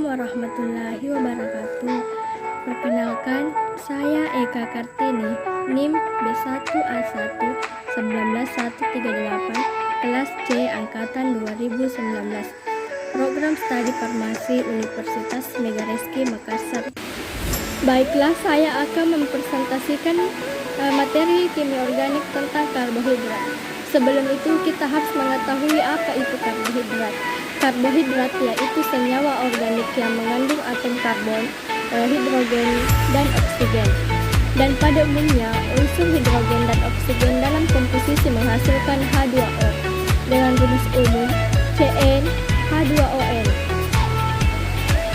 warahmatullahi wabarakatuh. Perkenalkan, saya Eka Kartini, NIM B1A1 19138, kelas C angkatan 2019. Program Studi Farmasi Universitas Megareski Makassar. Baiklah, saya akan mempresentasikan materi kimia organik tentang karbohidrat. Sebelum itu kita harus mengetahui apa itu karbohidrat. Karbohidrat yaitu senyawa organik yang mengandung atom karbon, hidrogen, dan oksigen. Dan pada umumnya, unsur hidrogen dan oksigen dalam komposisi menghasilkan H2O dengan rumus umum CnH2ON.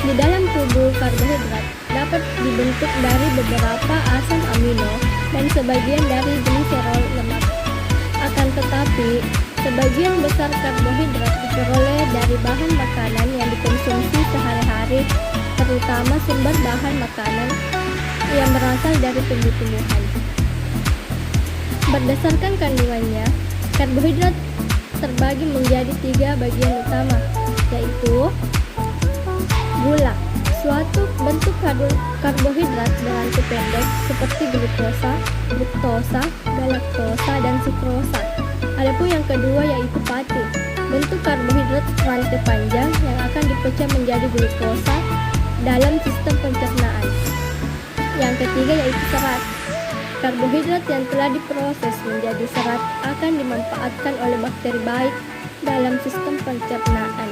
Di dalam tubuh, karbohidrat dapat dibentuk dari beberapa asam amino dan sebagian dari gliserol lemak. Akan tetapi, sebagian besar karbohidrat diperoleh dari bahan makanan yang dikonsumsi sehari-hari, terutama sumber bahan makanan yang berasal dari tumbuh-tumbuhan. Berdasarkan kandungannya, karbohidrat terbagi menjadi 3 bagian utama, yaitu gula, suatu bentuk karbohidrat berarti pendek seperti glukosa, fruktosa, galaktosa, dan sukrosa. Adapun yang kedua yaitu pati, bentuk karbohidrat rantai panjang yang akan dipecah menjadi glukosa dalam sistem pencernaan. Yang ketiga yaitu serat. Karbohidrat yang telah diproses menjadi serat akan dimanfaatkan oleh bakteri baik dalam sistem pencernaan.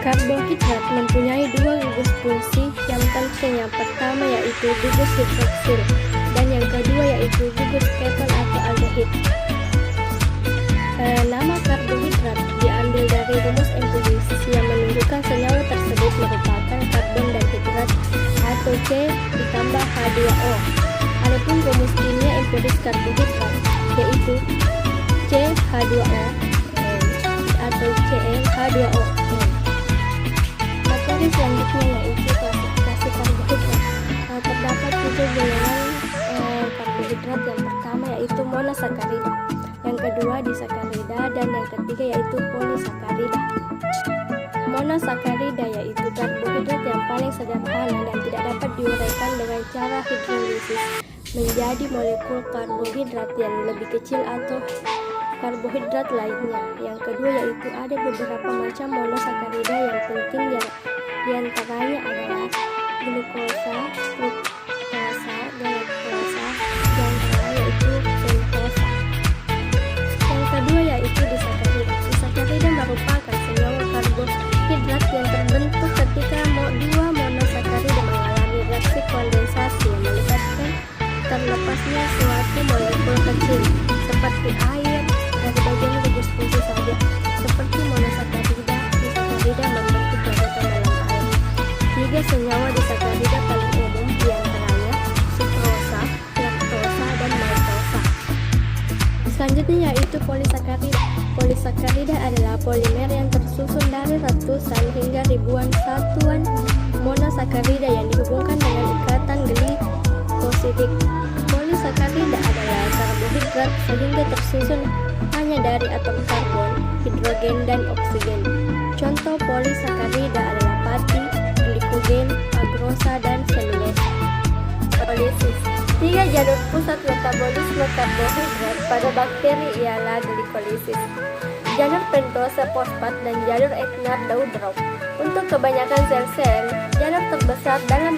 Karbohidrat mempunyai 2 gugus fungsi yang penting. Yang pertama yaitu gugus hidroksil dan yang kedua yaitu gugus keton atau aldehid. Nama karbohidrat diambil dari rumus empiris yang menunjukkan senyawa tersebut merupakan karbon dan hidrat atau C ditambah H2O. Adapun rumus kimia empiris karbohidrat yaitu CH2O atau CnH2O. Materi selanjutnya yaitu klasifikasi karbohidrat. Terdapat 7 golongan karbohidrat. Yang pertama yaitu monosakarida, yang kedua disakarida, dan yang ketiga yaitu polisakarida. Monosakarida yaitu karbohidrat yang paling sederhana dan tidak dapat diuraikan dengan cara hidrolisis menjadi molekul karbohidrat yang lebih kecil atau karbohidrat lainnya. Yang kedua yaitu ada beberapa macam monosakarida yang penting, diantaranya adalah glukosa, fruktosa, galaktosa, dan yaitu pentosa. Yang kedua yaitu disakarida. Disakarida merupakan senyawa karbohidrat yang terbentuk ketika dua monosakarida mengalami reaksi kondensasi yang melibatkan terlepasnya suatu molekul kecil seperti air dari bagian gugus fungsi saja. Seperti monosakarida, disakarida membentuk daratan dalam air. 3 senyawa disakarida paling umum diantaranya sukrosa, laktosa, dan maltosa. Selanjutnya yaitu polisakarida. Polisakarida adalah polimer yang tersusun dari ratusan hingga ribuan satuan monosakarida yang dihubungkan dengan ikatan glikosidik. Polisakarida adalah karbohidrat sehingga tersusun hanya dari atom karbon, hidrogen, dan oksigen. Contoh polisakarida adalah pati, glikogen, agrosa, dan selulosa. Polisis. 3 jalur pusat metabolisme karbohidrat pada bakteri ialah glikolisis, jalur pentosa fosfat, dan jalur Eckert-Dawdroff. Untuk kebanyakan sel-sel, jalur terbesar dalam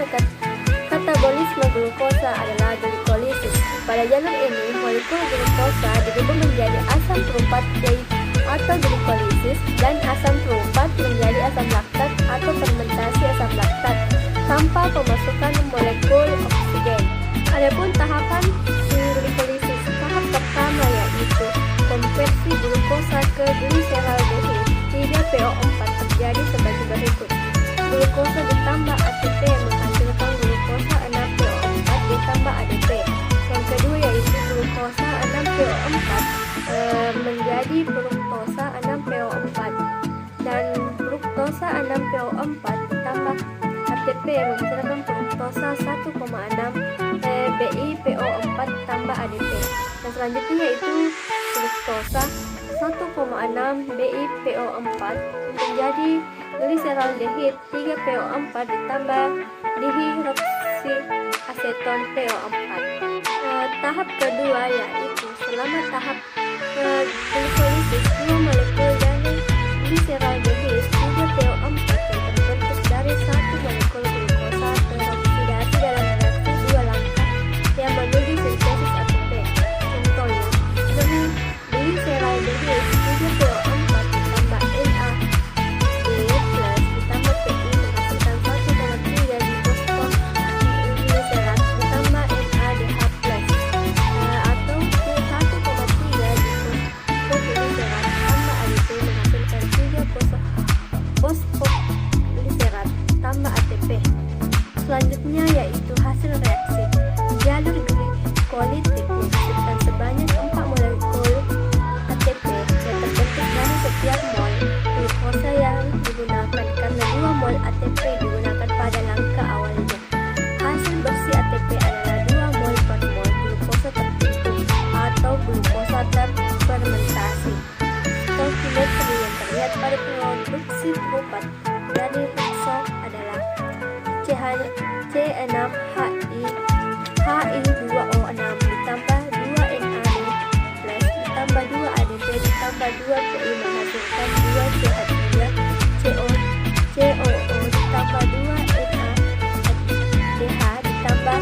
katabolisme glukosa adalah glikolisis. Pada jalur ini, molekul glukosa dirubah menjadi asam perumpat atau glikolisis, dan asam perumpat menjadi asam laktat atau fermentasi asam laktat tanpa pemasukan molekul oksigen. Adapun tahapan glikolisis, tahap pertama yaitu konversi glukosa ke gliseraldehid 3PO4 terjadi sebagai berikut. Glukosa ditambah ATP yang menghasilkan glukosa 6PO4 ditambah ADP. Yang kedua yaitu glukosa 6PO4 menjadi fruktosa 6PO4, dan fruktosa 6PO4 ditambah ATP yang menghasilkan fruktosa 1,6 BiPO4 tambah ADP. Dan selanjutnya yaitu fruktosa 1,6 BiPO4 menjadi gliseraldehid 3PO4 ditambah dihidroksiaseton PO4. Tahap kedua yaitu selama tahap glikolisis 2 molekul dari gliseraldehid 3PO4 yang terbentuk dari 1 molekul glukosa teroksidasi dalam reaksi 2 langkah yang menuju sintesis ATP. Contohnya, gliseraldehid 3PO4 ditambah NAD+ ditambah PI menghasilkan 1,3 difosfoglycerat ditambah NADH+, atau 1,3 difosfoglycerat tambah ADP menghasilkan 3 fosfoglycerat tambah ATP. Selanjutnya yaitu hasil reaksi. Jalur glikolitik menghasilkan sebanyak 4 molekul ATP yang terbentuk dari setiap mol glukosa yang digunakan karena 2 mol ATP digunakan pada langkah awalnya. Hasil bersih ATP adalah 2 mol per mol glukosa terbentuk atau glukosa terfermentasi. Stoichiometri yang terlihat pada produksi terupat dari hexo adalah C6Hi2O6 ditambah 2 NAD+ ditambah 2 ADP ditambah 2 PI menghasilkan 2 CH3COO ditambah 2 NADH ditambah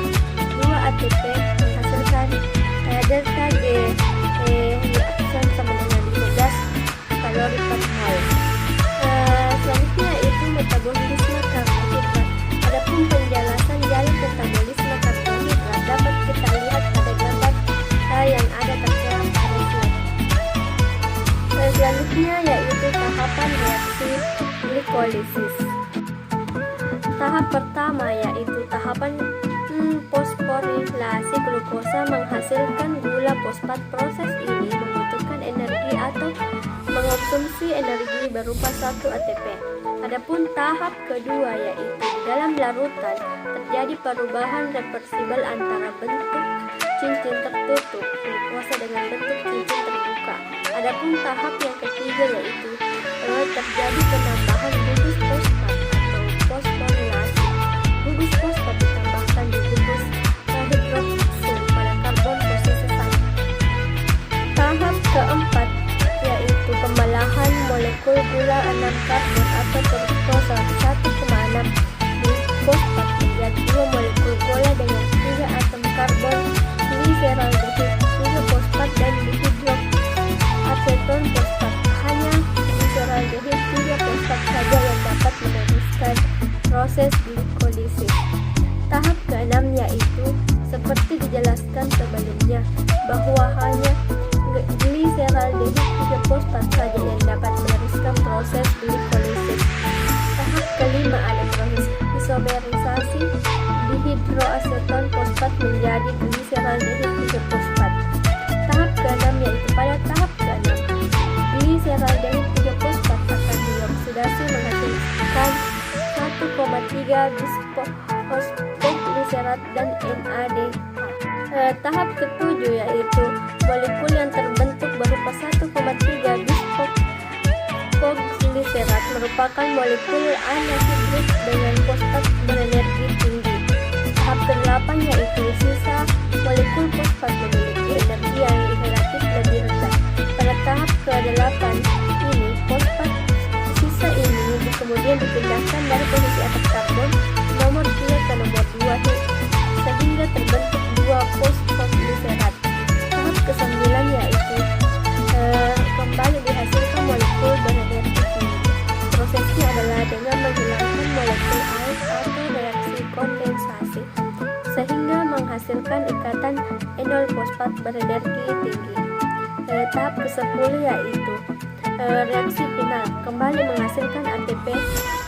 2 ATP menghasilkan delta G reaction sama dengan 15 kalori per mol. Selanjutnya itu metabolisme karbohidrat. Adapun penjelasan jalan metabolisme karbohidrat dapat kita lihat pada gambar yang ada tertera pada slide. Selanjutnya yaitu tahapan reaksi glikolisis. Tahap pertama yaitu tahapan fosforilasi glukosa menghasilkan gula fosfat. Proses ini membutuhkan energi atau mengonsumsi energi berupa 1 ATP. Adapun tahap kedua yaitu di dalam larutan terjadi perubahan reversibel antara bentuk cincin tertutup glukosa dengan bentuk cincin terbuka. Adapun tahap yang ketiga yaitu terjadi penambahan gugus fosfat atau fosforilasi. Gugus fosfat ditambahkan di gugus hidroksil pada karbon posisi 1. Tahap keempat yaitu pembalahan molekul gula 6 karbon atau fruktosa 1,6 fosfat menjadi 2 molekul gula dengan 3 atom karbon gliseraldehid 3 fosfat dan dihidroksiaseton fosfat. Hanya gliseraldehid 3 fosfat saja yang dapat meneruskan proses glikolisis. Tahap ke-6 yaitu seperti dijelaskan sebelumnya bahwa hanya gliseraldehid 3 fosfat saja yang dapat meneruskan proses glikolisis. Tahap kelima ada proses isomerisasi dihidroaseton fosfat menjadi gliseraldehid 3 fosfat. Tahap ke-6 yaitu pada tahap ke-6 gliseraldehid 3 fosfat akan dioksidasi menghasilkan 1,3 bisfosfoglycerat dan NADH. Tahap ke-7 yaitu molekul yang terbentuk berupa 1,3 bisfosfoglycerat merupakan molekul anhidrit dengan fosfat berenergi tinggi. Tahap ke-8 yaitu sisa molekul fosfat memiliki energi yang relatif lebih rendah. Pada tahap ke-8 ini fosfat sisa ini kemudian dipindahkan dari posisi atas karbon nomor 3 ke nomor 2 sehingga terbentuk 2 fosfoglycerat. Tahap ke-9 yaitu kembali dihasilkan molekul berenergi tinggi. Prosesnya adalah dengan menghilangkan molekul air atau reaksi kondensasi sehingga menghasilkan ikatan enol fosfat berenergi tinggi. Tahap ke-10 yaitu reaksi final, kembali menghasilkan ATP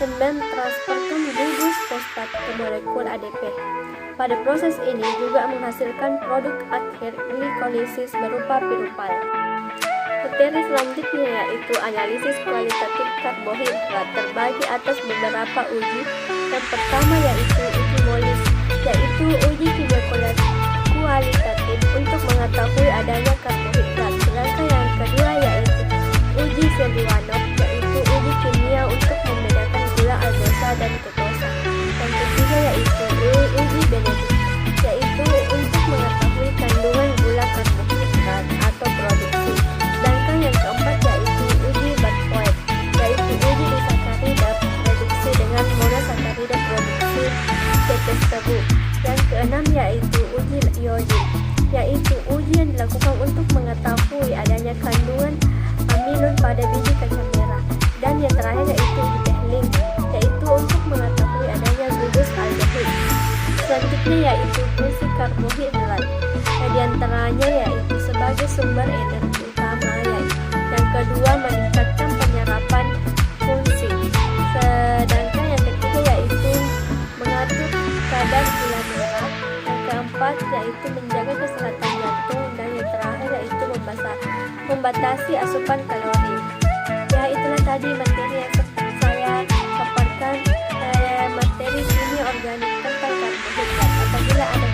dan mentransferkan gugus fosfat ke molekul ADP. Pada proses ini juga menghasilkan produk akhir glikolisis berupa pirupal. Materi selanjutnya yaitu analisis kualitatif karbohidrat terbagi atas beberapa uji. Yang pertama yaitu uji molis, yaitu uji kimia kualitatif untuk mengetahui adanya karbohidrat. Sedangkan yang kedua yaitu Michel Ivanov, yaitu uji kimia untuk membedakan gula aldosa dan ketosa. Yang ketiga yaitu uji Benedict, yaitu untuk mengetahui kandungan gula karbohidrat atau produksi. Sedangkan yang keempat yaitu uji Barfoed, yaitu uji disakarida produksi dengan monosakarida produksi ketesteru. Yang keenam yaitu uji iodin, yaitu uji yang dilakukan untuk mengetahui adanya kandungan amilon pada biji kacang merah. Dan yang terakhir yaitu uji Behling, yaitu untuk mengetahui adanya gugus aldehyde. Selanjutnya yaitu fungsi karbohidrat, di antaranya yaitu sebagai sumber energi utama, yang kedua meningkatkan penyerapan fungsi. Sedangkan yang ketiga yaitu mengatur kadar gula darah, yang keempat yaitu menjaga kesehatan jantung, dan yang terakhir yaitu membatasi asupan kalori. Ya, itulah tadi materi yang saya paparkan, materi kimia organik tentang karbohidrat. Apabila ada